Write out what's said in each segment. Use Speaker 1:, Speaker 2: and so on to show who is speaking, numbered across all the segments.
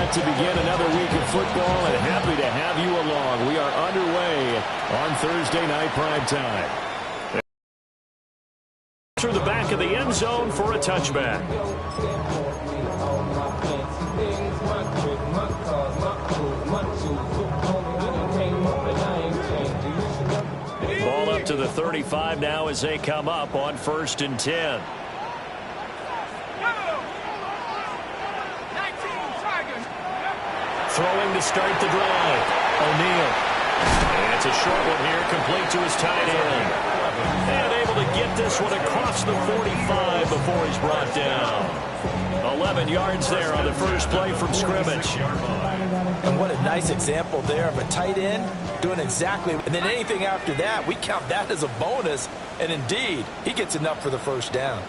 Speaker 1: back to begin another week of football, and happy to have you along. We are underway on Thursday night prime time. Through the back of the end zone for a touchback. Ball up to the 35 now as they come up on 1st and 10. Throwing to start the drive. O'Neal. And it's a short one here, complete to his tight end. And able to get this one across the 45 before he's brought down. 11 yards there on the first play from scrimmage.
Speaker 2: And what a nice example there of a tight end doing exactly. And then anything after that, we count that as a bonus. And indeed, he gets enough for the first down.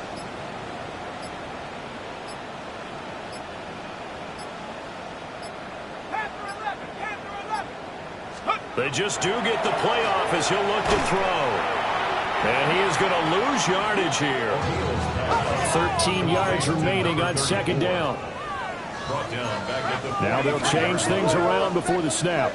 Speaker 1: They just do get the playoff as he'll look to throw. And he is going to lose yardage here. 13 yards remaining on 2nd down. Now they'll change things around before the snap.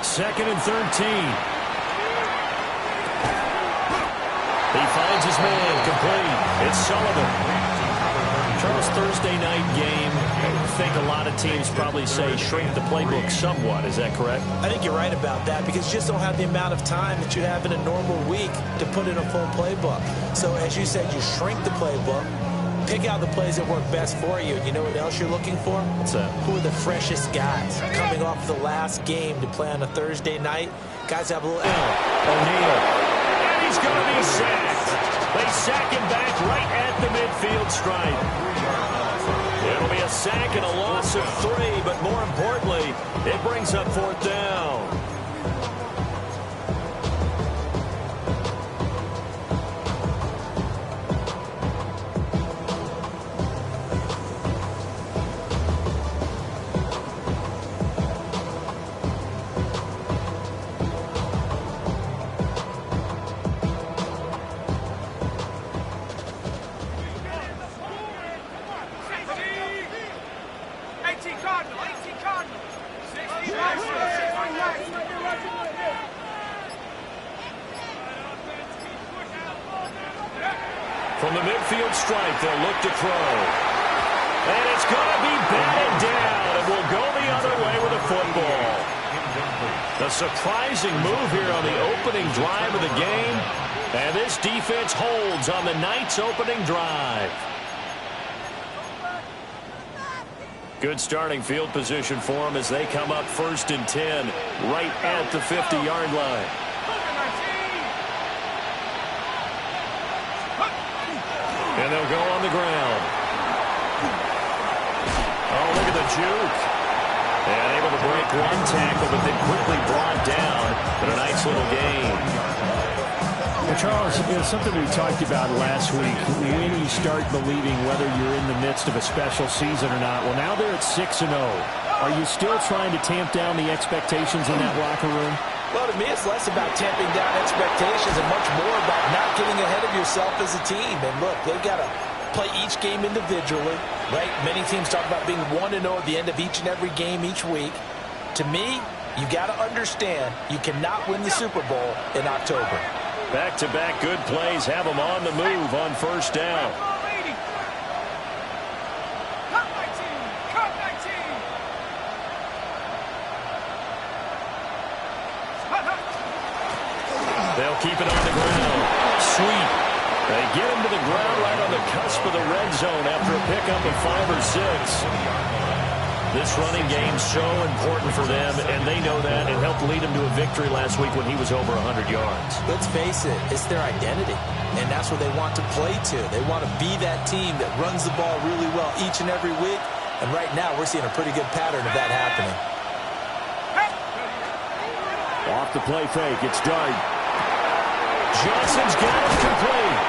Speaker 1: Second and 13. He finds his man complete. It's Sullivan. Charles, Thursday night game. I think a lot of teams probably say shrink the playbook somewhat. Is that correct?
Speaker 2: I think you're right about that because you just don't have the amount of time that you have in a normal week to put in a full playbook. So as you said, you shrink the playbook, pick out the plays that work best for you. You know what else you're looking for?
Speaker 1: What's that?
Speaker 2: Who are the freshest guys coming off the last game to play on a Thursday night? Guys have a little...
Speaker 1: O'Neal. And he's going to be sacked. They sack him back right at the midfield stripe. It'll be a sack and a loss of 3, but more importantly, it brings up 4th down. From the midfield stripe, they'll look to throw. And it's going to be batted down, and will go the other way with a football. The surprising move here on the opening drive of the game. And this defense holds on the night's opening drive. Good starting field position for them as they come up 1st and 10, right at the 50-yard line. And they'll go on the ground. Oh, look at the juke. And able to break one tackle, but then quickly brought down. But a nice little gain.
Speaker 3: Well, Charles, it's something we talked about last week. When you start believing whether you're in the midst of a special season or not. Well, now they're at 6-0. Are you still trying to tamp down the expectations in that locker room?
Speaker 2: Well, to me, it's less about tamping down expectations and much more about not getting ahead of yourself as a team. And look, they've got to play each game individually, right? Many teams talk about being 1-0 at the end of each and every game each week. To me, you got to understand you cannot win the Super Bowl in October.
Speaker 1: Back-to-back good plays have them on the move on 1st down. They'll keep it on the ground. Sweet. They get him to the ground right on the cusp of the red zone after a pickup of 5 or 6. This running game's so important for them, and they know that. It helped lead them to a victory last week when he was over 100 yards.
Speaker 2: Let's face it, it's their identity, and that's what they want to play to. They want to be that team that runs the ball really well each and every week, and right now we're seeing a pretty good pattern of that happening.
Speaker 1: Off the play fake, it's Dart. Johnson's got it complete.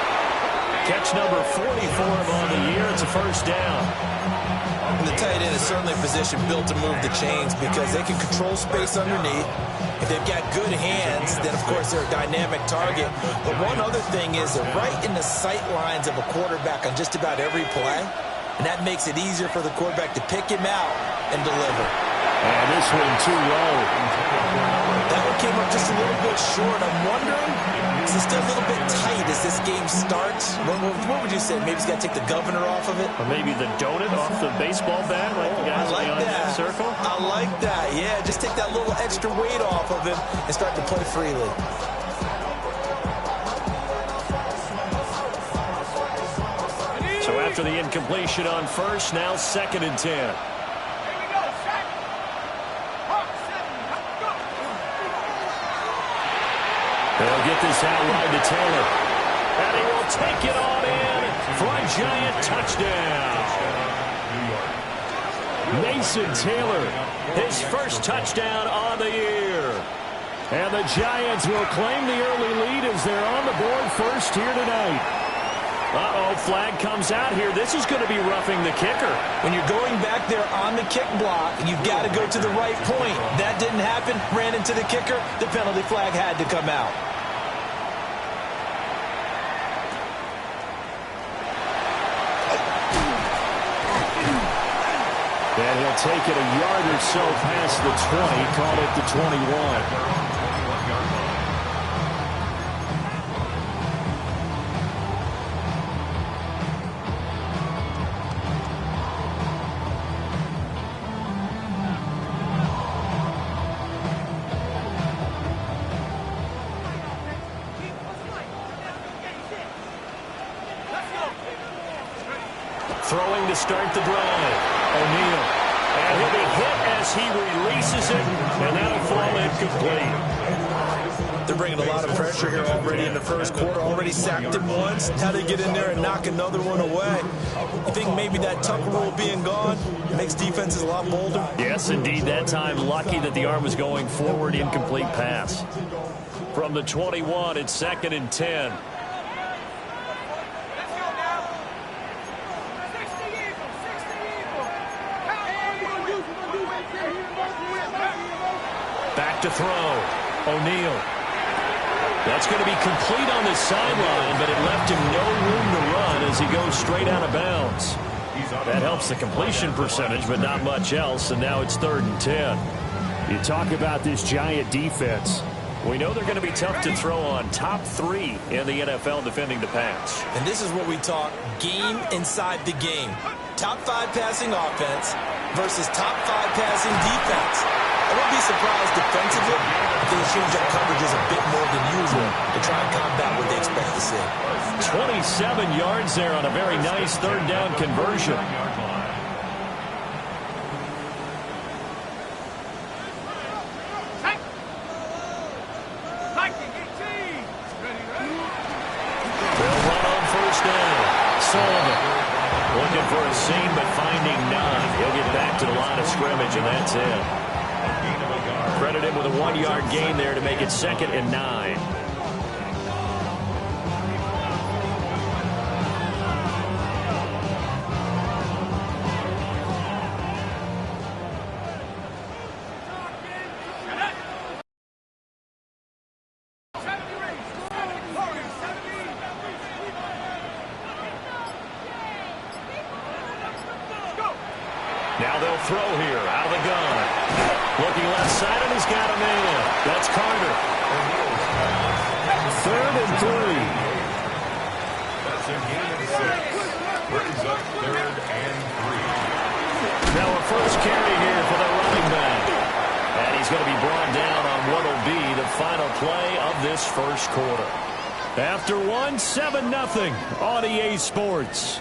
Speaker 1: Catch number 44 on the year. It's a 1st down.
Speaker 2: And the tight end is certainly a position built to move the chains because they can control space underneath. If they've got good hands, then, of course, they're a dynamic target. But one other thing is they're right in the sight lines of a quarterback on just about every play, and that makes it easier for the quarterback to pick him out and deliver.
Speaker 3: And this one too low.
Speaker 2: That one came up just a little bit short. I'm wondering, is it still a little bit tight as this game starts? What would you say? Maybe he's got to take the governor off of it?
Speaker 3: Or maybe the donut off the baseball bat, like the guys beyond that circle?
Speaker 2: I like that. Yeah, just take that little extra weight off of him and start to play freely.
Speaker 1: So after the incompletion on first, now 2nd and 10. They'll get this out wide to Taylor. And he will take it on in for a giant touchdown. Mason Taylor, his first touchdown on the year.
Speaker 3: And the Giants will claim the early lead as they're on the board first here tonight.
Speaker 1: Uh-oh, flag comes out here. This is going to be roughing the kicker.
Speaker 2: When you're going back there on the kick block, you've got to go to the right point. That didn't happen. Ran into the kicker. The penalty flag had to come out.
Speaker 3: And he'll take it a yard or so past the 20, call it the 21.
Speaker 1: Throwing to start the drive. O'Neal. And he'll be hit as he releases it, and that'll fall incomplete.
Speaker 2: They're bringing a lot of pressure here already in the first quarter. Already sacked him once. How do they get in there and knock another one away? You think maybe that Tucker rule being gone makes defenses a lot bolder?
Speaker 1: Yes, indeed. That time, lucky that the arm was going forward. Incomplete pass. From the 21, it's 2nd and 10. Back to throw. O'Neal. That's going to be complete on the sideline, but it left him no room to run as he goes straight out of bounds. That helps the completion percentage, but not much else, and now it's 3rd and 10.
Speaker 3: You talk about this Giant defense.
Speaker 1: We know they're going to be tough to throw on. Top 3 in the NFL defending the pass.
Speaker 2: And this is what we talk game inside the game. Top 5 passing offense versus top 5 passing defense. I wouldn't be surprised defensively if they change up coverages a bit more than usual to try and combat what they expect to see.
Speaker 1: 27 yards there on a very nice 3rd down conversion. They'll run on 1st down. Sullivan looking for a seam, but finding none. He'll get back to the line of scrimmage, and that's it. Credit him with a 1-yard gain there to make it 2nd and 9. Now they'll throw here out of the gun. Looking left side, and he's got a man. That's Carter.
Speaker 3: 3rd and 3.
Speaker 4: Brings up 3rd and 3.
Speaker 1: Now a first carry here for the running back. And he's going to be brought down on what will be the final play of this first quarter.
Speaker 3: After 1, 7-0 on EA Sports.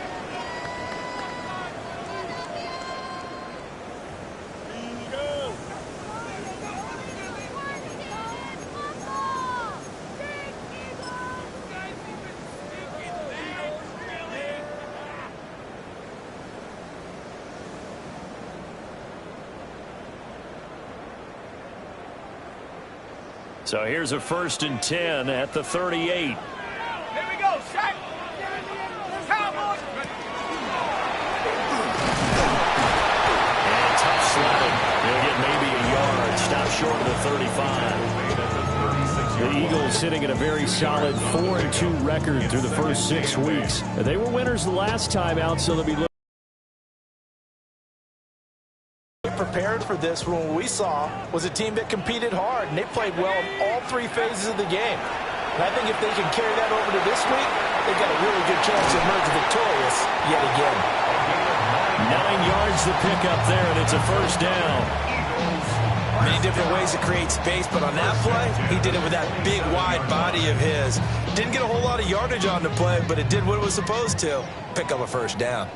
Speaker 1: So here's a 1st and 10 at the 38.
Speaker 4: Here we go, Shaq. Cowboys.
Speaker 1: short of the 35.
Speaker 3: The Eagles sitting at a very solid 4-2 record through the first 6 weeks. They were winners the last time out, so they'll be looking.
Speaker 2: Prepared for this when what we saw was a team that competed hard, and they played well in all 3 phases of the game. And I think if they can carry that over to this week, they've got a really good chance to emerge victorious yet again.
Speaker 1: 9 yards to pick up there, and it's a first down.
Speaker 2: Many different ways to create space, but on that play, he did it with that big, wide body of his. Didn't get a whole lot of yardage on the play, but it did what it was supposed to. Pick up a first down.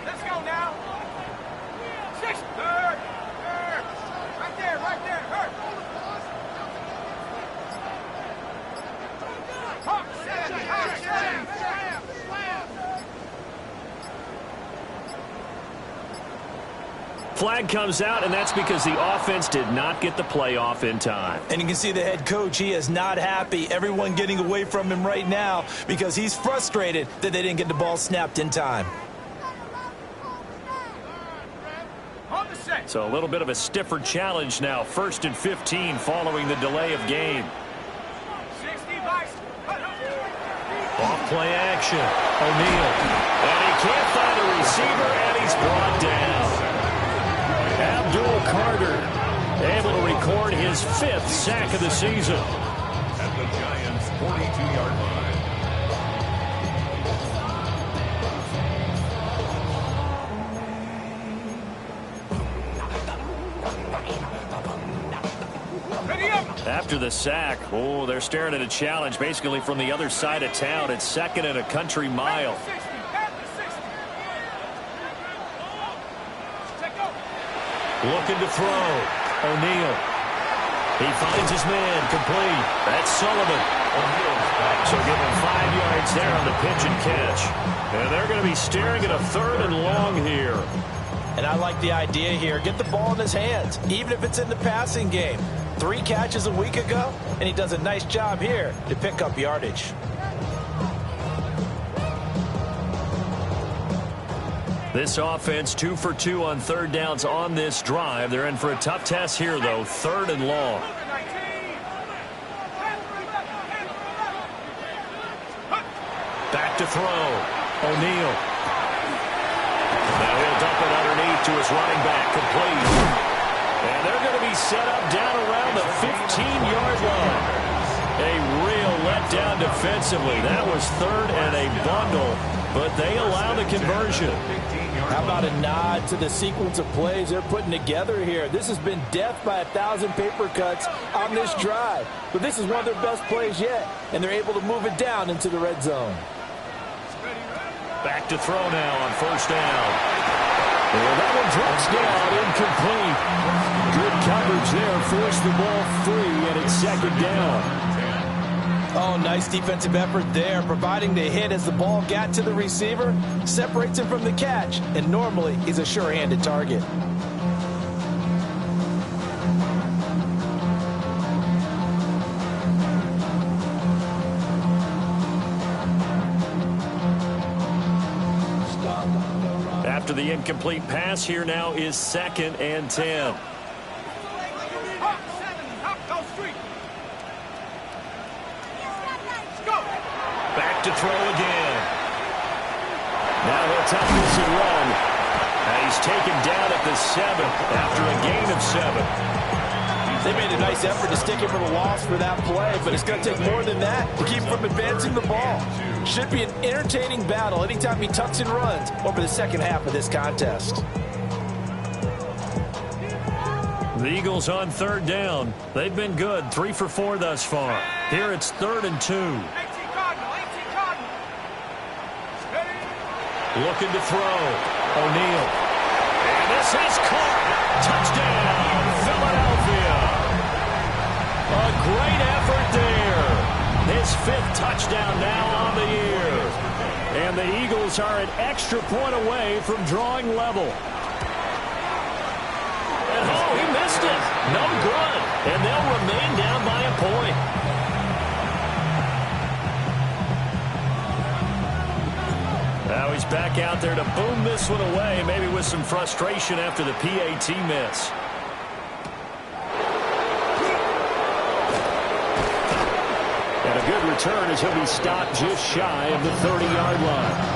Speaker 4: Let's go now. 6, 3rd. Right there, hurt. Hawk, 7.
Speaker 1: Flag comes out, and that's because the offense did not get the play off in time.
Speaker 2: And you can see the head coach, he is not happy. Everyone getting away from him right now because he's frustrated that they didn't get the ball snapped in time.
Speaker 1: So a little bit of a stiffer challenge now. 1st and 15 following the delay of game. Off play action. O'Neal. And he can't find a receiver, and he's brought down. Abdul Carter able to record his 5th sack of the season.
Speaker 4: At the Giants' 42-yard line.
Speaker 1: After the sack, they're staring at a challenge basically from the other side of town. It's 2nd and a country mile. Looking to throw. O'Neal. He finds his man. Complete. That's Sullivan. So give him 5 yards there on the pitch and catch. And they're going to be staring at a 3rd and long here.
Speaker 2: And I like the idea here. Get the ball in his hands, even if it's in the passing game. 3 catches a week ago, and he does a nice job here to pick up yardage.
Speaker 1: This offense 2 for 2 on 3rd downs on this drive. They're in for a tough test here, though. 3rd and long. Back to throw. O'Neal. Now he'll dump it underneath to his running back. Complete. And they're going to be set up down around the 15-yard line. A real letdown defensively. That was 3rd and a bundle, but they allow the conversion.
Speaker 2: How about a nod to the sequence of plays they're putting together here? This has been death by 1,000 paper cuts on this drive. But this is one of their best plays yet, and they're able to move it down into the red zone.
Speaker 1: Back to throw now on 1st down. Well, that one drops down, incomplete. Good coverage there, forced the ball free, and it's 2nd down.
Speaker 2: Oh, nice defensive effort there, providing the hit as the ball got to the receiver, separates him from the catch, and normally he's a sure-handed target.
Speaker 1: After the incomplete pass, here now is 2nd and 10. Back to throw again. Now he'll take this and run. And he's taken down at the 7 after a gain of 7.
Speaker 2: They made a nice effort to stick him for the loss for that play, but it's going to take more than that to keep him from advancing the ball. Should be an entertaining battle anytime he tucks and runs over the second half of this contest.
Speaker 1: The Eagles on 3rd down. They've been good, 3 for 4 thus far. Here it's 3rd and 2. Looking to throw. O'Neal. And this is caught. Touchdown, Philadelphia. A great effort there. His 5th touchdown now on the year. And the Eagles are an extra point away from drawing level. And he missed it. No good. And they'll remain down by a point. Now he's back out there to boom this one away, maybe with some frustration after the PAT miss. And a good return as he'll be stopped just shy of the 30-yard line.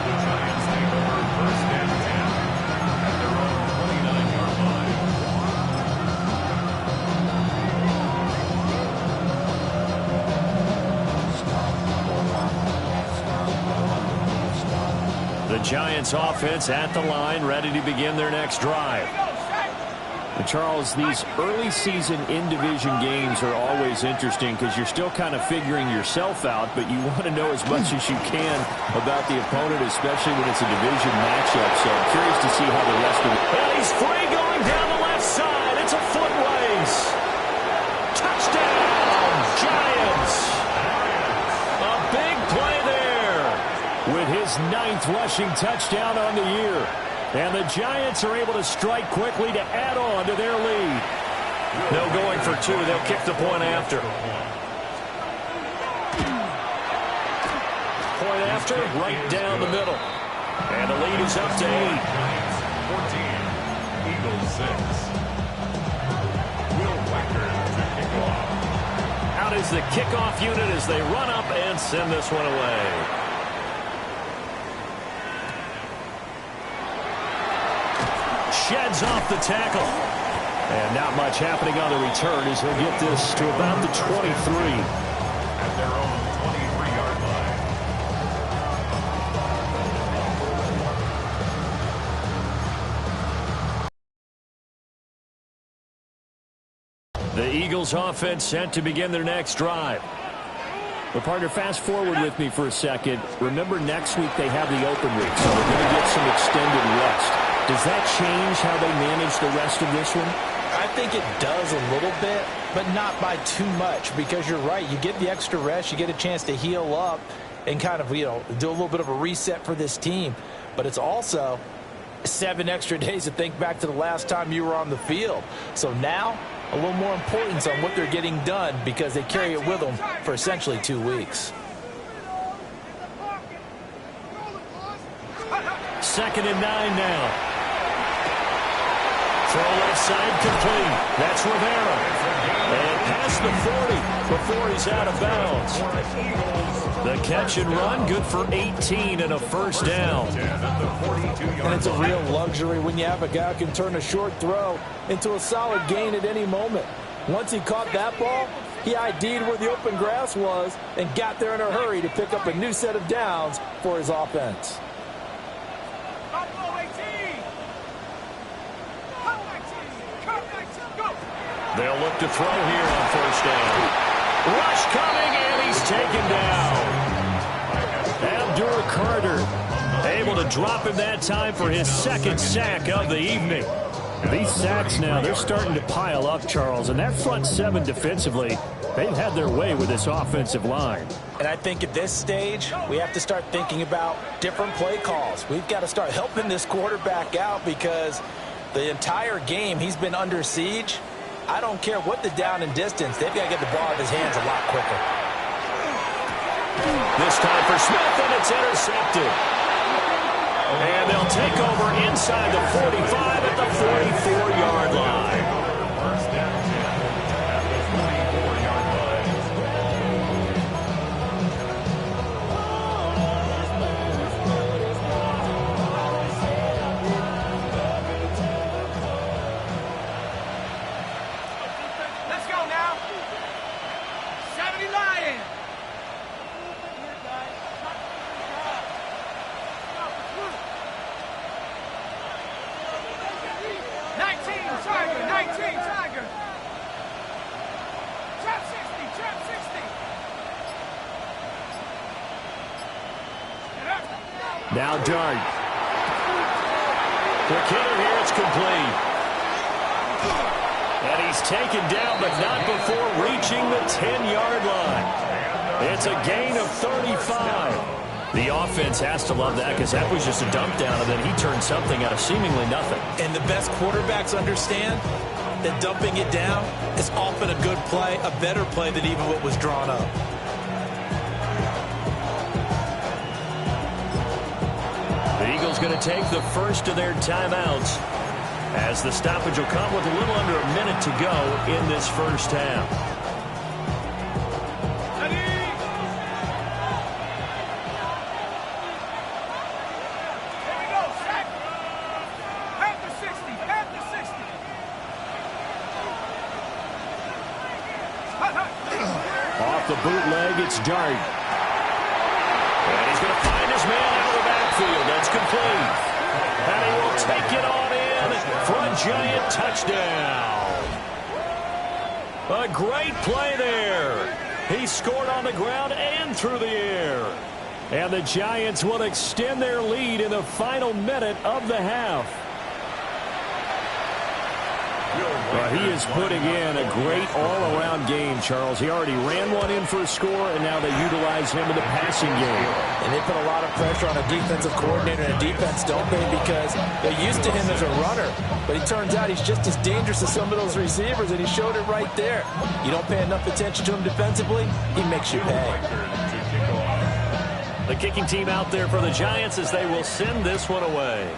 Speaker 1: The Giants offense at the line, ready to begin their next drive. And Charles, these early season in-division games are always interesting because you're still kind of figuring yourself out, but you want to know as much as you can about the opponent, especially when it's a division matchup. So I'm curious to see how the rest of it.
Speaker 3: And he's free going down the left side. It's a foot race. Touchdown, Giants. A big play there with his 9th rushing touchdown on the year. And the Giants are able to strike quickly to add on to their lead.
Speaker 1: No going for two. They'll kick the point after. Point after, right down the middle. And the lead is up to 8.
Speaker 4: 14. Eagles 6. Will Wacker to kick off.
Speaker 1: Out is the kickoff unit as they run up and send this one away. Sheds off the tackle. And not much happening on the return as he'll get this to about the 23.
Speaker 4: At their own 23-yard line.
Speaker 1: The Eagles offense set to begin their next drive.
Speaker 3: Well, partner, fast forward with me for a second. Remember, next week they have the open week, so they're going to get some extended rest. Does that change how they manage the rest of this one?
Speaker 2: I think it does a little bit, but not by too much, because you're right. You get the extra rest. You get a chance to heal up and kind of, do a little bit of a reset for this team. But it's also 7 extra days to think back to the last time you were on the field. So now a little more importance on what they're getting done because they carry it with them for essentially 2 weeks.
Speaker 1: 2nd and 9 now. Throw left side complete. That's Rivera. And past the 40 before he's out of bounds. The catch and run, good for 18 and a first down.
Speaker 2: And it's a real luxury when you have a guy who can turn a short throw into a solid gain at any moment. Once he caught that ball, he ID'd where the open grass was and got there in a hurry to pick up a new set of downs for his offense.
Speaker 1: They'll look to throw here on first down. Rush coming, and he's taken down. Abdul Carter able to drop him that time for his 2nd sack of the evening.
Speaker 3: These sacks now, they're starting to pile up, Charles, and that front 7 defensively, they've had their way with this offensive line.
Speaker 2: And I think at this stage, we have to start thinking about different play calls. We've got to start helping this quarterback out because the entire game he's been under siege. I don't care what the down and distance. They've got to get the ball out of his hands a lot quicker.
Speaker 1: This time for Smith, and it's intercepted. And they'll take over inside the 45 at the 44-yard line.
Speaker 4: First down 10 at the 44-yard line.
Speaker 5: Let's go now. 70 Lions. 19 Tiger, 19 Tiger. Trap 60, trap 60.
Speaker 3: Now Dart.
Speaker 1: The killer here, it's complete. And he's taken down, but not before reaching the 10-yard line. It's a gain of 35. The offense has to love that because that was just a dump down, and then he turned something out of seemingly nothing.
Speaker 2: And the best quarterbacks understand that dumping it down is often a good play, a better play than even what was drawn up.
Speaker 1: going to take the first of their timeouts, as the stoppage will come with a little under a minute to go in this first half.
Speaker 3: Off the bootleg, it's Dart.
Speaker 1: And he's going to find his man out of the backfield. That's complete. And he will take it on in for a giant touchdown. A great play there. He scored on the ground and through the air.
Speaker 3: And the Giants will extend their lead in the final minute of the half. Well, he is putting in a great all-around game, Charles. He already ran one in for a score, and now they utilize him in the passing game.
Speaker 2: And they put a lot of pressure on a defensive coordinator and a defense, don't they? Because they're used to him as a runner. But it turns out he's just as dangerous as some of those receivers, and he showed it right there. You don't pay enough attention to him defensively, he makes you pay.
Speaker 1: The kicking team out there for the Giants as they will send this one away.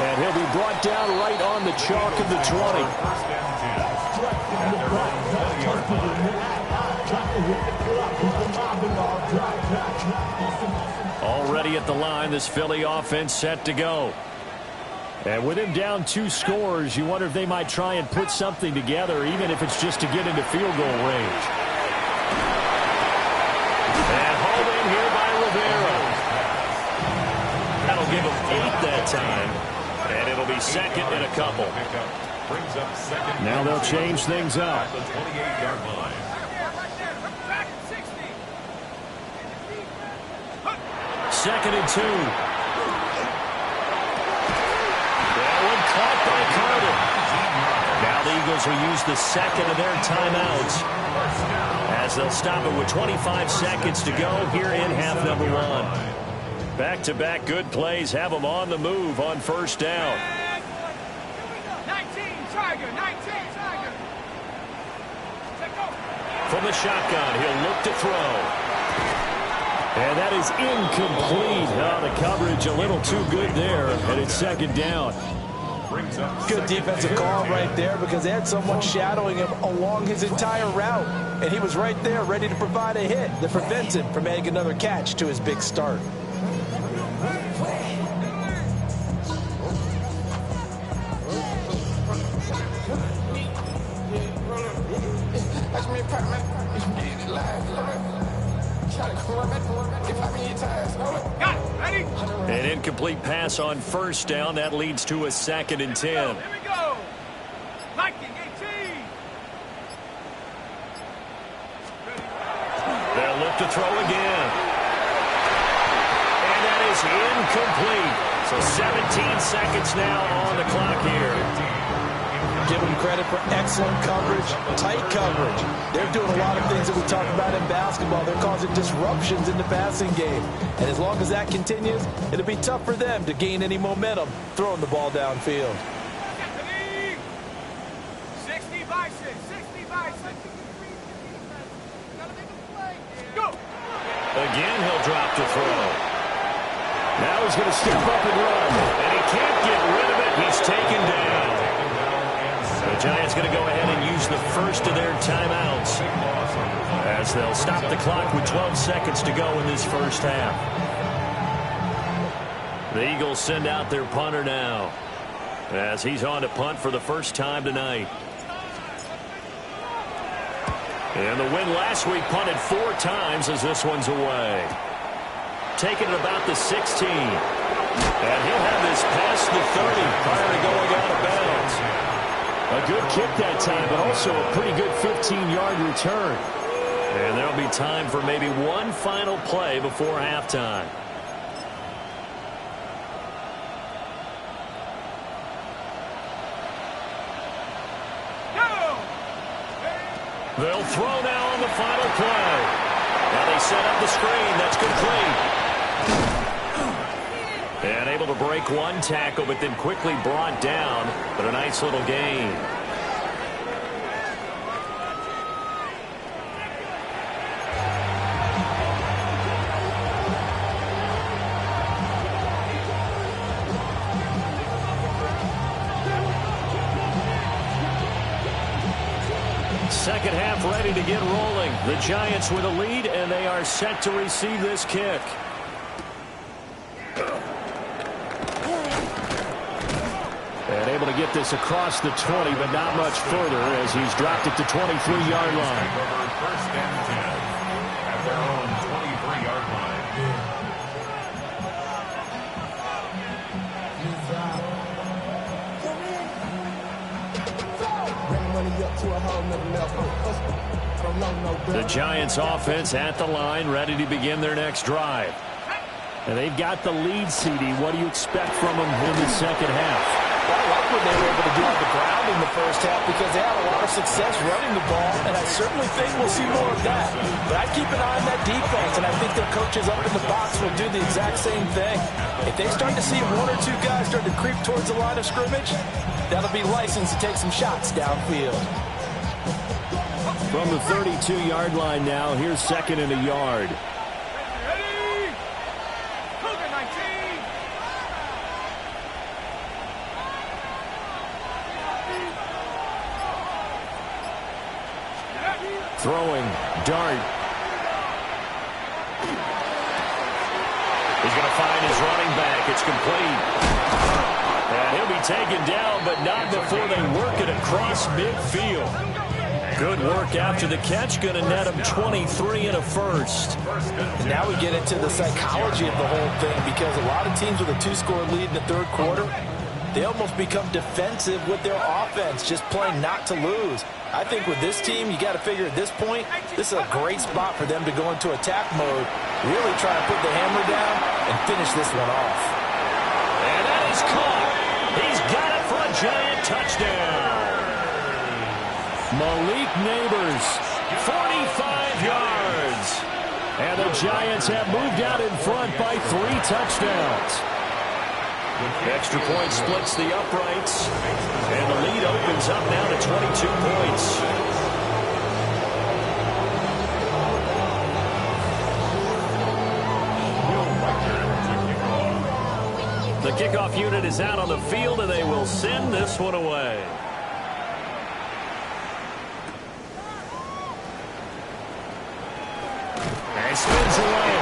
Speaker 3: And he'll be brought down right on the chalk of the 20.
Speaker 1: Already at the line, this Philly offense set to go.
Speaker 3: And with him down 2 scores, you wonder if they might try and put something together, even if it's just to get into field goal range.
Speaker 1: And hauled in here by Rivera. That'll give him 8 that time. And it'll be second and a couple.
Speaker 3: Now they'll change things up.
Speaker 4: The 28-yard line.
Speaker 1: Second and 2. That one caught by Carter. Now the Eagles will use the second of their timeouts, as they'll stop it with 25 seconds to go here in half number 1. Back-to-back good plays have them on the move on first down.
Speaker 5: 19, Tiger, 19, Tiger.
Speaker 1: From the shotgun, he'll look to throw.
Speaker 3: And that is incomplete. Oh, the coverage a little too good there, and it's second down.
Speaker 2: Good defensive call right there, because they had someone shadowing him along his entire route. And he was right there ready to provide a hit that prevents him from adding another catch to his big start.
Speaker 1: An incomplete pass on first down. That leads to a second and 10.
Speaker 5: Here we go. Viking 18.
Speaker 1: They'll look to throw again. And that is incomplete. So 17 seconds now on the clock here.
Speaker 2: Give them credit for excellent coverage, tight coverage. They're doing a lot of things that we talk about in basketball. They're causing disruptions in the passing game. And as long as that continues, it'll be tough for them to gain any momentum throwing the ball downfield.
Speaker 5: 60 by 6, 60 by 6. Go.
Speaker 1: Again, he'll drop to throw.
Speaker 3: Now he's going to step up and run.
Speaker 1: And he can't get rid of it. He's taken down. The Giants going to go ahead and use the first of their timeouts, as they'll stop the clock with 12 seconds to go in this first half. The Eagles send out their punter now, as he's on to punt for the first time tonight. And the win last week, punted 4 times as this one's away. Taking it about the 16. And he'll have this past the 30 prior to going out of bounds.
Speaker 3: A good kick that time, but also a pretty good 15-yard return.
Speaker 1: And there'll be time for maybe one final play before halftime. They'll throw now on the final play. Now they set up the screen. That's complete. And able to break one tackle, but then quickly brought down. But a nice little gain. get rolling. The Giants with a lead, and they are set to receive this kick. And able to get this across the 20, but not much further as he's dropped it to 23-yard line.
Speaker 4: First and 10 at their own 23-yard line.
Speaker 1: The Giants offense at the line, ready to begin their next drive. And they've got the lead, CD. What do you expect from them in the second half?
Speaker 2: I like what they were able to do on the ground in the first half because they had a lot of success running the ball, and I certainly think we'll see more of that. But I keep an eye on that defense, and I think their coaches up in the box will do the exact same thing. If they start to see one or two guys start to creep towards the line of scrimmage, that'll be licensed to take some shots downfield.
Speaker 3: From the 32-yard line now, here's second and a yard.
Speaker 5: Ready? Cougar 19.
Speaker 3: Throwing, dart.
Speaker 1: He's going to find his running back. It's complete. And he'll be taken down, but not before they work it across midfield. Good work after the catch. Going to net him 23 and a first.
Speaker 2: And now we get into the psychology of the whole thing because a lot of teams with a two-score lead in the third quarter, they almost become defensive with their offense, just playing not to lose. I think with this team, you got to figure at this point, this is a great spot for them to go into attack mode, really try to put the hammer down and finish this one off.
Speaker 1: And that is caught. He's got it for a Giant touchdown.
Speaker 3: Malik Neighbors, 45 yards. And the Giants have moved out in front by 3 touchdowns.
Speaker 1: Extra point splits the uprights, and the lead opens up now to 22 points. The kickoff unit is out on the field, and they will send this one away. And spins away.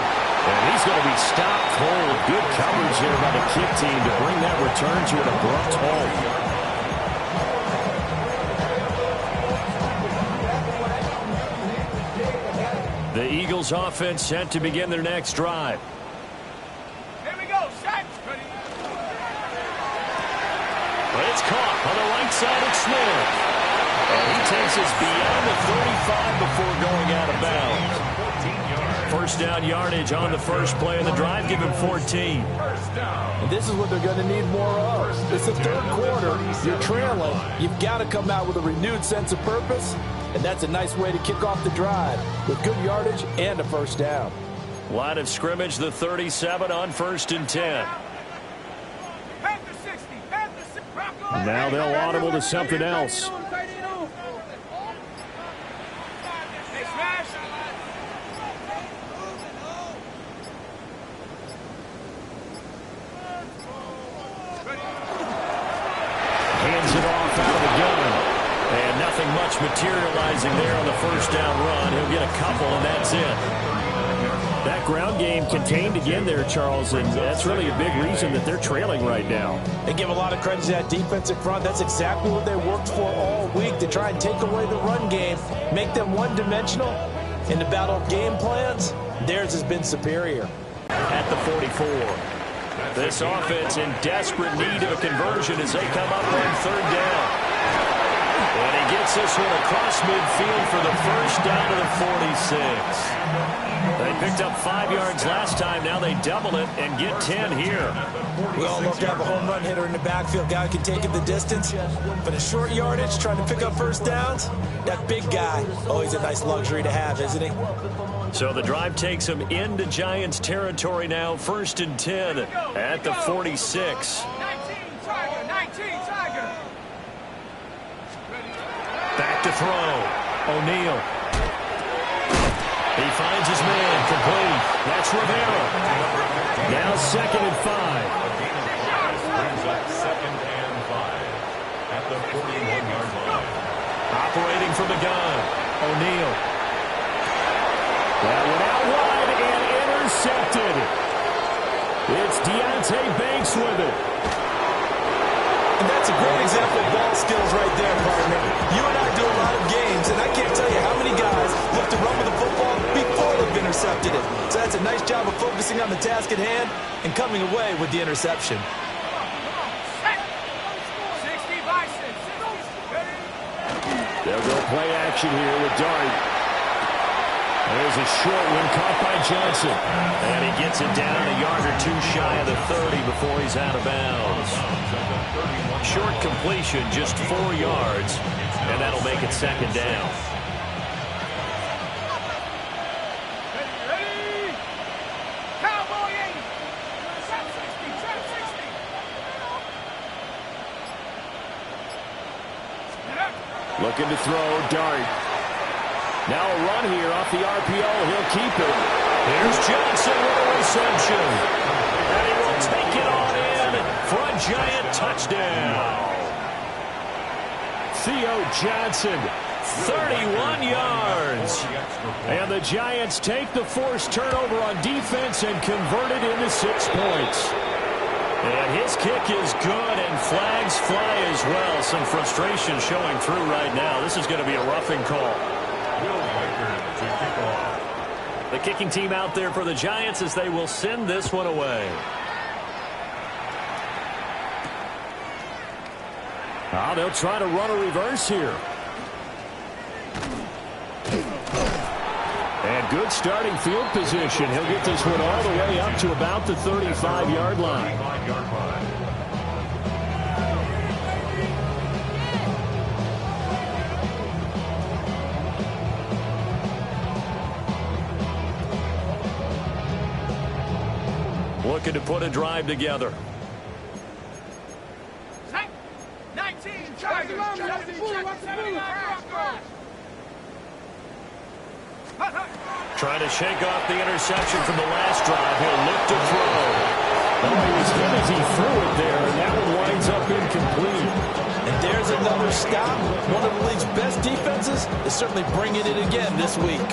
Speaker 1: And he's going to be stopped cold. Good coverage here by the kick team to bring that return to an abrupt halt. The Eagles offense set to begin their next drive.
Speaker 5: Here we go. Set. Ready.
Speaker 1: But it's caught on the right side of Smith. And he takes us beyond the 35 before going out of bounds. First down yardage on the first play of the drive. Give him 14.
Speaker 2: And this is what they're going to need more of. It's the third quarter. You're trailing. You've got to come out with a renewed sense of purpose. And that's a nice way to kick off the drive with good yardage and a first down.
Speaker 1: Line of scrimmage, the 37 on 1st and 10.
Speaker 5: Panther 60. Panther 60.
Speaker 3: Now they'll audible to something else.
Speaker 5: They smash.
Speaker 3: Hands it off out of the gun.
Speaker 1: And nothing much materializing there on the first down run. He'll get a couple, and that's it.
Speaker 3: That ground game contained again there, Charles, and that's really a big reason that they're trailing right now.
Speaker 2: They give a lot of credit to that defensive front. That's exactly what they worked for all week, to try and take away the run game, make them one-dimensional. In the battle of game plans, theirs has been superior.
Speaker 1: At the 44. This offense in desperate need of a conversion as they come up on third down. And he gets this one across midfield for the first down to the 46. They picked up 5 yards last time. Now they double it and get 10 here.
Speaker 2: We all love to have a home run hitter in the backfield. Guy who can take it the distance. But in short yardage, trying to pick up first downs, that big guy, always a nice luxury to have, isn't he?
Speaker 1: So the drive takes them into Giants territory now. 1st and 10 at the 46.
Speaker 5: 19 Tiger. 19 Tiger.
Speaker 1: Back to throw. O'Neal. He finds his man. Complete. That's Rivera. Now 2nd and 5.
Speaker 4: Second and 5 at the 41-yard line.
Speaker 1: Operating from the gun. O'Neal.
Speaker 3: It's Deontay Banks with it.
Speaker 2: And that's a great example of ball skills right there, partner. You and I do a lot of games, and I can't tell you how many guys look to run with the football before they've intercepted it. So that's a nice job of focusing on the task at hand and coming away with the interception.
Speaker 3: They'll go play action here with Dart. There's a short one caught by Johnson.
Speaker 1: And he gets it down a yard or two shy of the 30 before he's out of bounds. Short completion, just 4 yards, and that'll make it second down.
Speaker 5: Ready? Cowboy 80. Trap 60, trap 60.
Speaker 3: Looking to throw, Dart. Now a run here off the RPO. He'll keep it.
Speaker 1: Here's Johnson with a reception. And he will take it on in for a Giant touchdown.
Speaker 3: Theo Johnson,
Speaker 1: 31 yards.
Speaker 3: and the Giants take the forced turnover on defense and convert it into 6 points.
Speaker 1: And his kick is good, and flags fly as well. Some frustration showing through right now. This is going to be a roughing call. The kicking team out there for the Giants as they will send this one away.
Speaker 3: They'll try to run a reverse here. And good starting field position. He'll get this one all the way up to about the 35-yard line.
Speaker 1: Looking to put a drive together.
Speaker 5: 19, Tigers.
Speaker 1: Trying to shake off the interception from the last drive. He'll look to throw.
Speaker 3: Oh, he was hit as he threw it there, and that one winds up incomplete.
Speaker 2: And there's another stop. One of the league's best defenses is certainly bringing it again this week.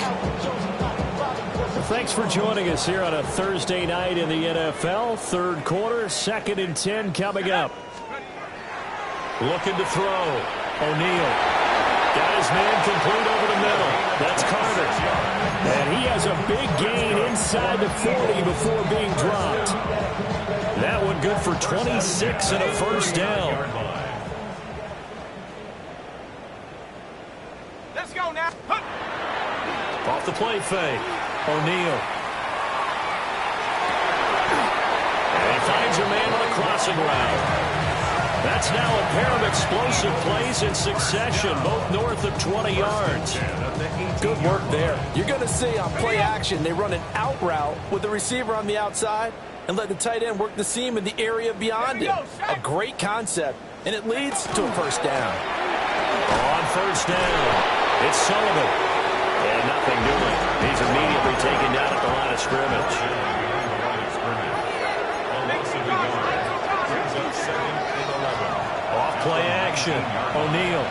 Speaker 3: Thanks for joining us here on a Thursday night in the NFL. Third quarter, 2nd and 10 coming up.
Speaker 1: Looking to throw. O'Neal. Got his man complete over the middle. That's Carter.
Speaker 3: And he has a big gain inside the 40 before being dropped.
Speaker 1: That one good for 26 and a first down.
Speaker 5: Let's go now.
Speaker 1: Off the play fake. O'Neal. And he finds a man on a crossing route. That's now a pair of explosive plays in succession, both north of 20 yards.
Speaker 2: Good work there. You're going to see on play action, they run an out route with the receiver on the outside and let the tight end work the seam in the area beyond it. A great concept, and it leads to a first down.
Speaker 1: On first down, it's Sullivan. And nothing doing. He's immediately taken down at the line of scrimmage. Off play action. O'Neal.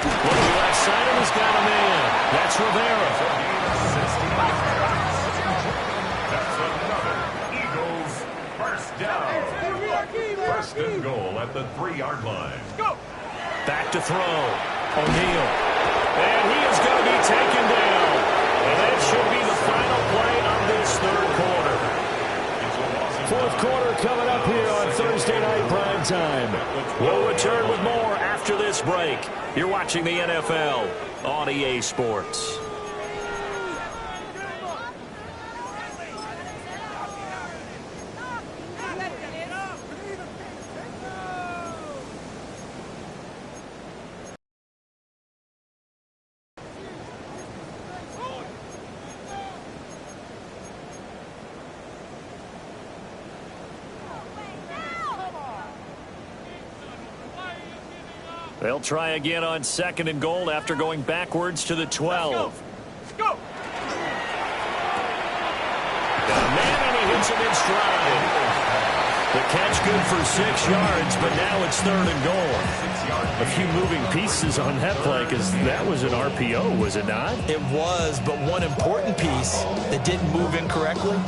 Speaker 1: Looking left side, and he's got a man. That's Rivera.
Speaker 4: That's another Eagles first down. First and goal at the 3-yard line.
Speaker 5: Go.
Speaker 1: Back to throw. O'Neal. And he is going to be taken down. And that should be the final play of this third quarter.
Speaker 3: Fourth quarter coming up here on Thursday Night Prime Time.
Speaker 1: We'll return with more after this break. You're watching the NFL on EA Sports. They'll try again on 2nd and goal after going backwards to the 12.
Speaker 5: Let's go.
Speaker 1: Got a man, and he hits him in stride. The catch good for 6 yards, but now it's 3rd and goal.
Speaker 3: A few moving pieces on that play because that was an RPO, was it not?
Speaker 2: It was, but one important piece that didn't move incorrectly,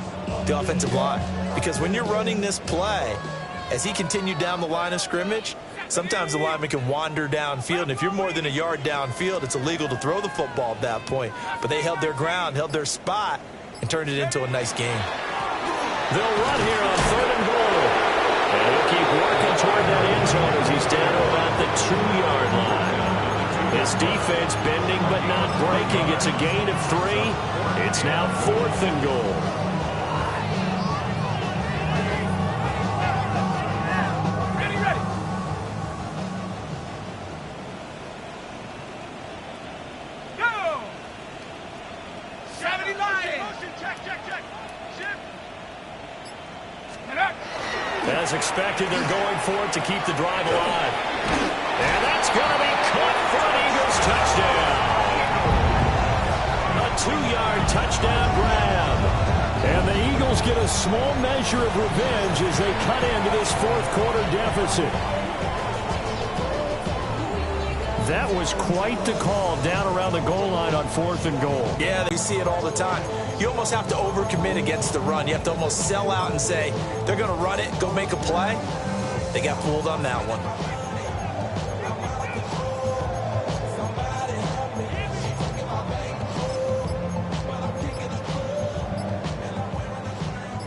Speaker 2: the offensive line. Because when you're running this play, as he continued down the line of scrimmage, sometimes the lineman can wander downfield. And if you're more than a yard downfield, it's illegal to throw the football at that point. But they held their ground, held their spot, and turned it into a nice game.
Speaker 1: They'll run here on 3rd and goal. And he'll keep working toward that end zone as he's down to about the 2-yard line. This defense bending but not breaking. It's a gain of 3. It's now 4th and goal. As expected, they're going for it to keep the drive alive. And that's going to be caught for an Eagles touchdown. A 2-yard touchdown grab.
Speaker 3: And the Eagles get a small measure of revenge as they cut into this 4th quarter deficit. That was quite the call down around the goal line on 4th and goal.
Speaker 2: Yeah, you see it all the time. You almost have to overcommit against the run. You have to almost sell out and say, they're going to run it, go make a play. They got fooled on that one.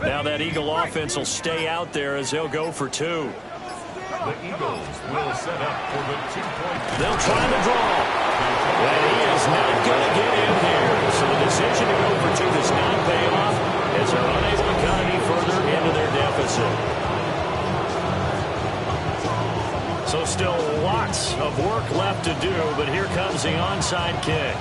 Speaker 1: Now that Eagle offense will stay out there as they'll go for 2.
Speaker 4: The Eagles will set up for the 2-point.
Speaker 1: They'll try to draw. And he is not going to get in here. So the decision to go for 2 does not pay off as they're unable to cut any further into their deficit. So still lots of work left to do, but here comes the onside kick.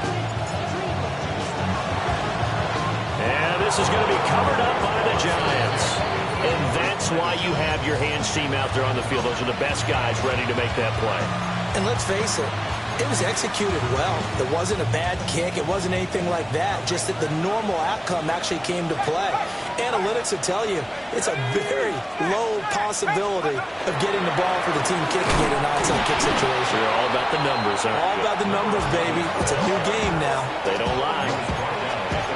Speaker 1: And this is going to be covered up by the Giants. And that's why you have your hands team out there on the field. Those are the best guys ready to make that play.
Speaker 2: And let's face it, it was executed well. It wasn't a bad kick. It wasn't anything like that. Just that the normal outcome actually came to play. Analytics will tell you it's a very low possibility of getting the ball for the team kicking it in an onside kick situation.
Speaker 1: They're all about the numbers, aren't
Speaker 2: All about the numbers, baby. It's a new game now.
Speaker 1: They don't lie.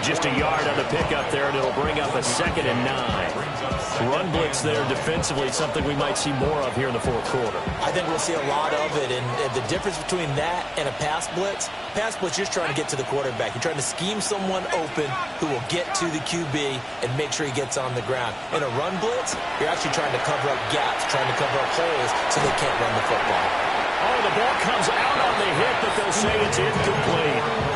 Speaker 1: Just a yard on the pickup there, and it'll bring up a 2nd and 9. Run blitz there defensively, something we might see more of here in the 4th quarter.
Speaker 2: I think we'll see a lot of it, and the difference between that and a pass blitz, you're just trying to get to the quarterback. You're trying to scheme someone open who will get to the QB and make sure he gets on the ground. In a run blitz, you're actually trying to cover up gaps, trying to cover up holes so they can't run the football.
Speaker 1: Oh, the ball comes out on the hit, but they'll say it's incomplete.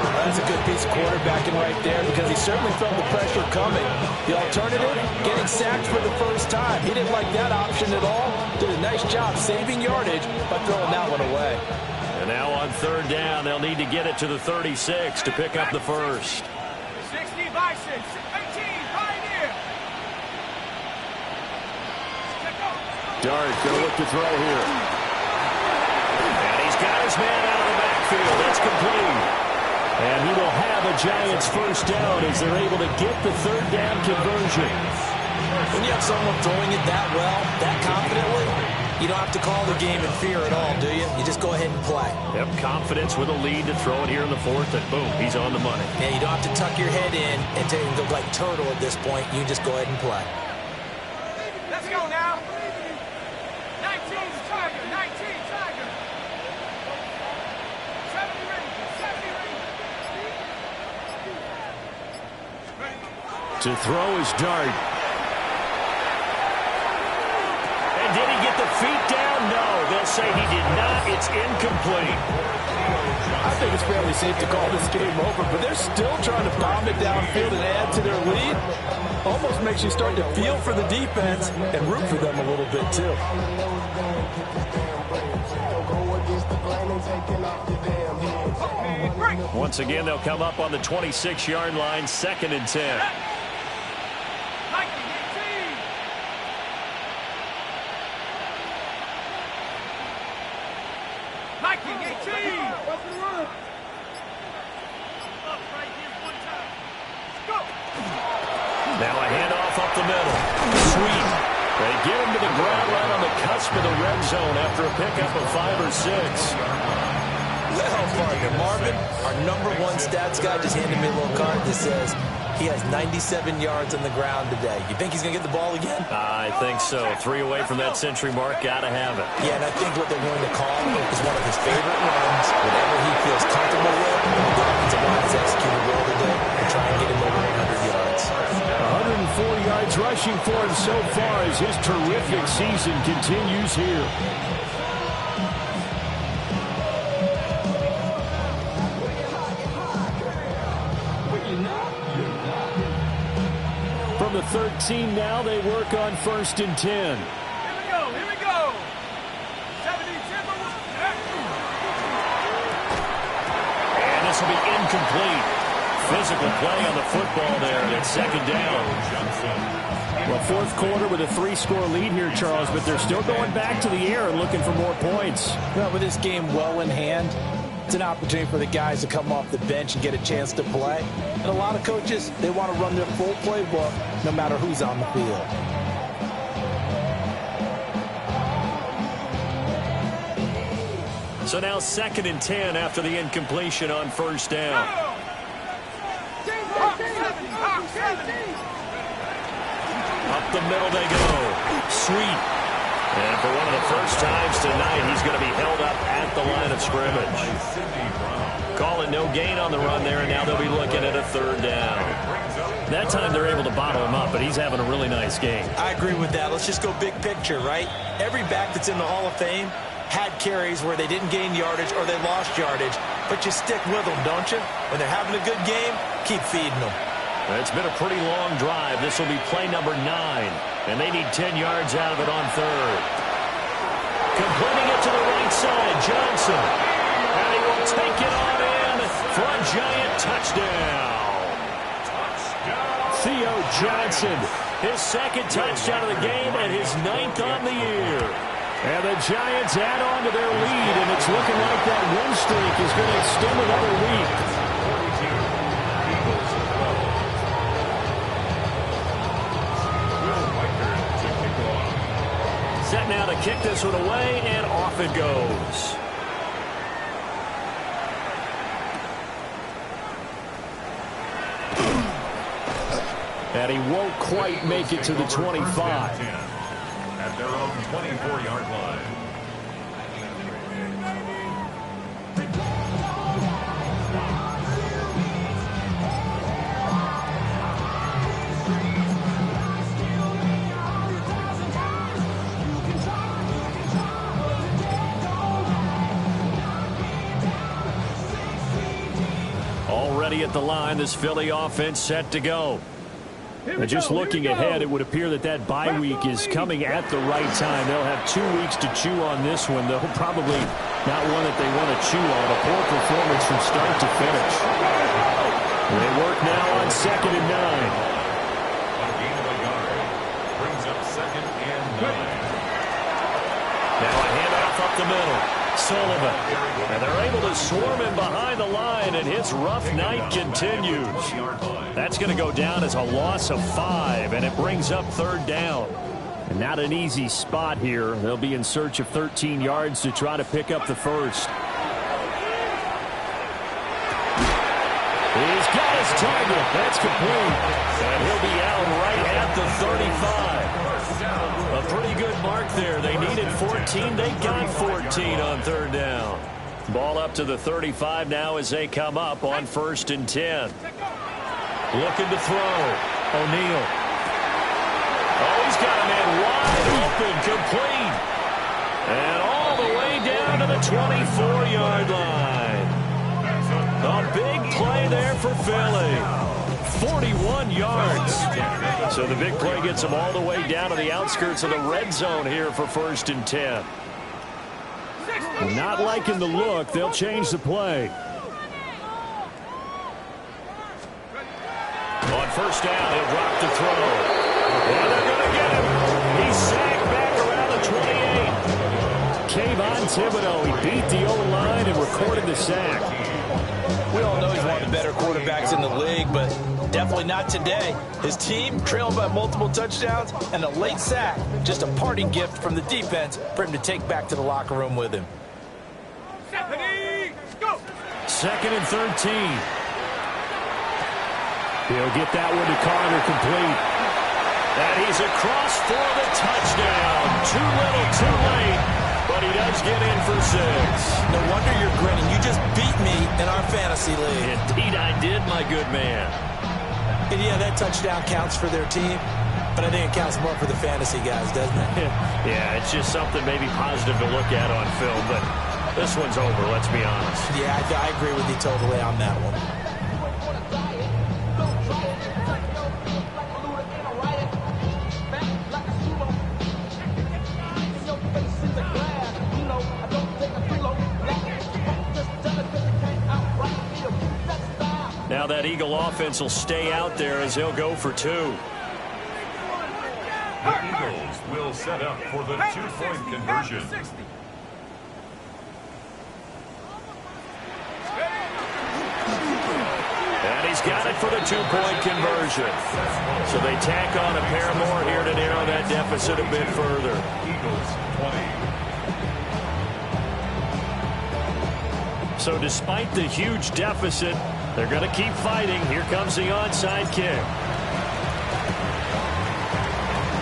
Speaker 2: That's a good piece of quarterbacking right there because he certainly felt the pressure coming. The alternative, getting sacked for the first time. He didn't like that option at all. Did a nice job saving yardage by throwing that one away.
Speaker 1: And now on 3rd down, they'll need to get it to the 36 to pick up the first.
Speaker 5: 60 by 6, 18, Pioneer.
Speaker 3: Dart going to look to throw here.
Speaker 1: And he's got his man out of the backfield. That's complete.
Speaker 3: And he will have a Giants first down as they're able to get the 3rd down conversion.
Speaker 2: When you have someone throwing it that well, that confidently, you don't have to call the game in fear at all, do you? You just go ahead and play.
Speaker 1: Yep, confidence with a lead to throw it here in the 4th, and boom, he's on the money.
Speaker 2: Yeah, you don't have to tuck your head in and look like turtle at this point. You just go ahead and play.
Speaker 5: Let's go now. 19 Tiger, 19 Tiger. 70 Rangers, 70 Rangers.
Speaker 3: To throw is Dart.
Speaker 1: And did he get the feet down? No, they'll say he did not. It's incomplete.
Speaker 2: I think it's fairly safe to call this game over, but they're still trying to bomb it downfield and add to their lead. Almost makes you start to feel for the defense and root for them a little bit, too.
Speaker 1: Once again, they'll come up on the 26-yard line, 2nd and 10. Now a handoff up the middle. Sweet. They get him to the ground right on the cusp of the red zone after a pickup of 5 or 6.
Speaker 2: Well, partner, Marvin, our #1 stats guy just handed me a little card that says He has 97 yards on the ground today. You think he's going to get the ball again?
Speaker 1: I think so. 3 away from that century mark. Got to have it.
Speaker 2: Yeah, and I think what they're going to call is one of his favorite runs, whatever he feels comfortable with. The offensive line has executed well today to try and get him over 100 yards.
Speaker 3: 104 yards rushing for him so far as his terrific season continues here. From the 13 now, they work on 1st and 10.
Speaker 5: Here we go. 70
Speaker 1: And this will be incomplete. Physical play on the football there, and it's 2nd down.
Speaker 3: Well, 4th quarter with a 3-score lead here, Charles, but they're still going back to the air and looking for more points.
Speaker 2: Well, with this game well in hand, it's an opportunity for the guys to come off the bench and get a chance to play. And a lot of coaches, they want to run their full playbook no matter who's on the field.
Speaker 1: So now 2nd and 10 after the incompletion on 1st down. Up the middle they go. Sweet. And for one of the first times tonight, he's going to be held up at the line of scrimmage. Call it no gain on the run there, and now they'll be looking at a 3rd down. That time they're able to bottle him up, but he's having a really nice game.
Speaker 2: I agree with that. Let's just go big picture, right? Every back that's in the Hall of Fame had carries where they didn't gain yardage or they lost yardage, but you stick with them, don't you? When they're having a good game, keep feeding them.
Speaker 1: It's been a pretty long drive. This will be play number 9, and they need 10 yards out of it on 3rd. Completing it to the right side, Johnson. And he will take it on in for a giant touchdown. Theo Johnson, his 2nd touchdown of the game and his 9th on the year.
Speaker 3: And the Giants add on to their lead, and it's looking like that win streak is going to extend another week.
Speaker 1: Set now to kick this one away, and off it goes.
Speaker 3: And he won't quite make it to the 25.
Speaker 4: At their own 24-yard line.
Speaker 1: Already at the line, this Philly offense set to go. And just looking ahead, it would appear that that bye week is coming at the right time. They'll have 2 weeks to chew on this one, though probably not one that they want to chew on. A poor performance from start to finish. They work now on 2nd and 9.
Speaker 4: A gain of a yard brings up 2nd and 9.
Speaker 1: Now a handoff up the middle. Sullivan. And they're able to swarm him behind the line, and his rough night continues. That's going to go down as a loss of 5, and it brings up 3rd down. And not an easy spot here. They'll be in search of 13 yards to try to pick up the 1st. He's got his target. That's complete. And he'll be out right at the 35. A pretty good mark there. They needed 14. They got 14 on 3rd down. Ball up to the 35 now as they come up on 1st and 10. Looking to throw. O'Neal. Oh, he's got a man wide open, complete. And all the way down to the 24-yard line. A big play there for Philly. 41 yards. So the big play gets them all the way down to the outskirts of the red zone here for 1st and 10.
Speaker 3: Not liking the look. They'll change the play.
Speaker 1: On 1st down, he'll drop to throw. And they're going to get him. He's sacked back around the 28.
Speaker 3: Kayvon Thibodeau, he beat the O-line and recorded the sack.
Speaker 2: We all know he's one of the better quarterbacks in the league, but definitely not today. His team trailing by multiple touchdowns and a late sack. Just a parting gift from the defense for him to take back to the locker room with him.
Speaker 5: 2nd and 13.
Speaker 3: He'll get that one to Carter complete.
Speaker 1: And he's across for the touchdown. Too little, too late. But he does get in for 6.
Speaker 2: No wonder you're grinning. You just beat me in our fantasy league.
Speaker 1: Indeed I did, my good man.
Speaker 2: And yeah, that touchdown counts for their team, but I think it counts more for the fantasy guys, doesn't it?
Speaker 1: Yeah, it's just something maybe positive to look at on film, but this one's over, let's be honest.
Speaker 2: Yeah, I agree with you totally on that one.
Speaker 1: Now that Eagle offense will stay out there as they'll go for 2.
Speaker 4: The Eagles will set up for the 2-point conversion.
Speaker 1: And he's got it for the 2-point conversion. So they tack on a pair more here to narrow that deficit a bit further.
Speaker 4: Eagles 20.
Speaker 1: So despite the huge deficit, they're going to keep fighting. Here comes the onside kick.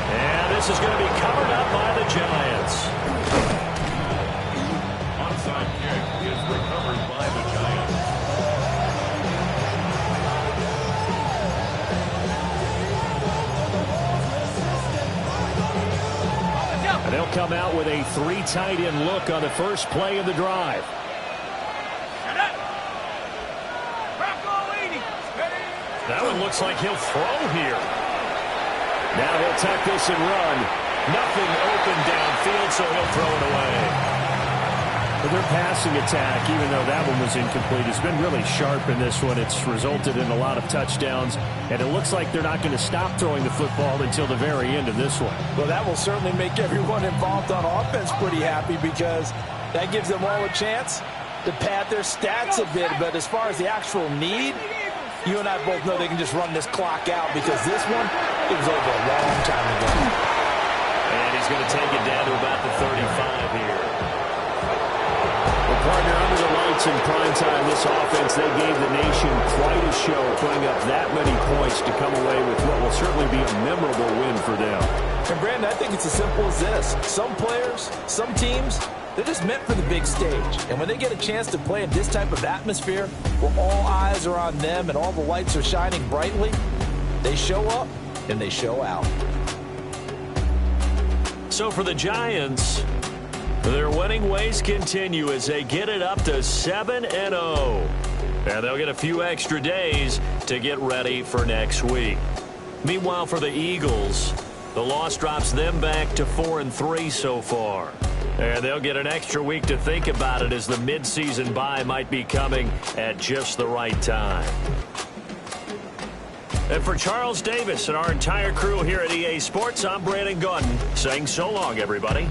Speaker 1: And this is going to be covered up by the Giants.
Speaker 4: Onside kick is recovered by the Giants.
Speaker 3: And they'll come out with a 3 tight end look on the first play of the drive.
Speaker 1: That one looks like he'll throw here.
Speaker 3: Now he'll tuck this and run.
Speaker 1: Nothing open downfield, so he'll throw it away.
Speaker 3: But their passing attack, even though that one was incomplete, has been really sharp in this one. It's resulted in a lot of touchdowns, and it looks like they're not going to stop throwing the football until the very end of this one.
Speaker 2: Well, that will certainly make everyone involved on offense pretty happy because that gives them all a chance to pad their stats a bit. But as far as the actual need, you and I both know they can just run this clock out because this one, it was over a long time ago.
Speaker 1: And he's going to take it down to about the 35 here.
Speaker 3: Well, partner, under the lights in prime time, this offense, they gave the nation quite a show, putting up that many points to come away with what will certainly be a memorable win for them.
Speaker 2: And, Brandon, I think it's as simple as this. Some players, some teams, they're just meant for the big stage. And when they get a chance to play in this type of atmosphere where all eyes are on them and all the lights are shining brightly, they show up and they show out.
Speaker 1: So for the Giants, their winning ways continue as they get it up to 7-0. And they'll get a few extra days to get ready for next week. Meanwhile, for the Eagles, the loss drops them back to 4-3 so far. And they'll get an extra week to think about it as the midseason bye might be coming at just the right time. And for Charles Davis and our entire crew here at EA Sports, I'm Brandon Gaudin saying so long, everybody.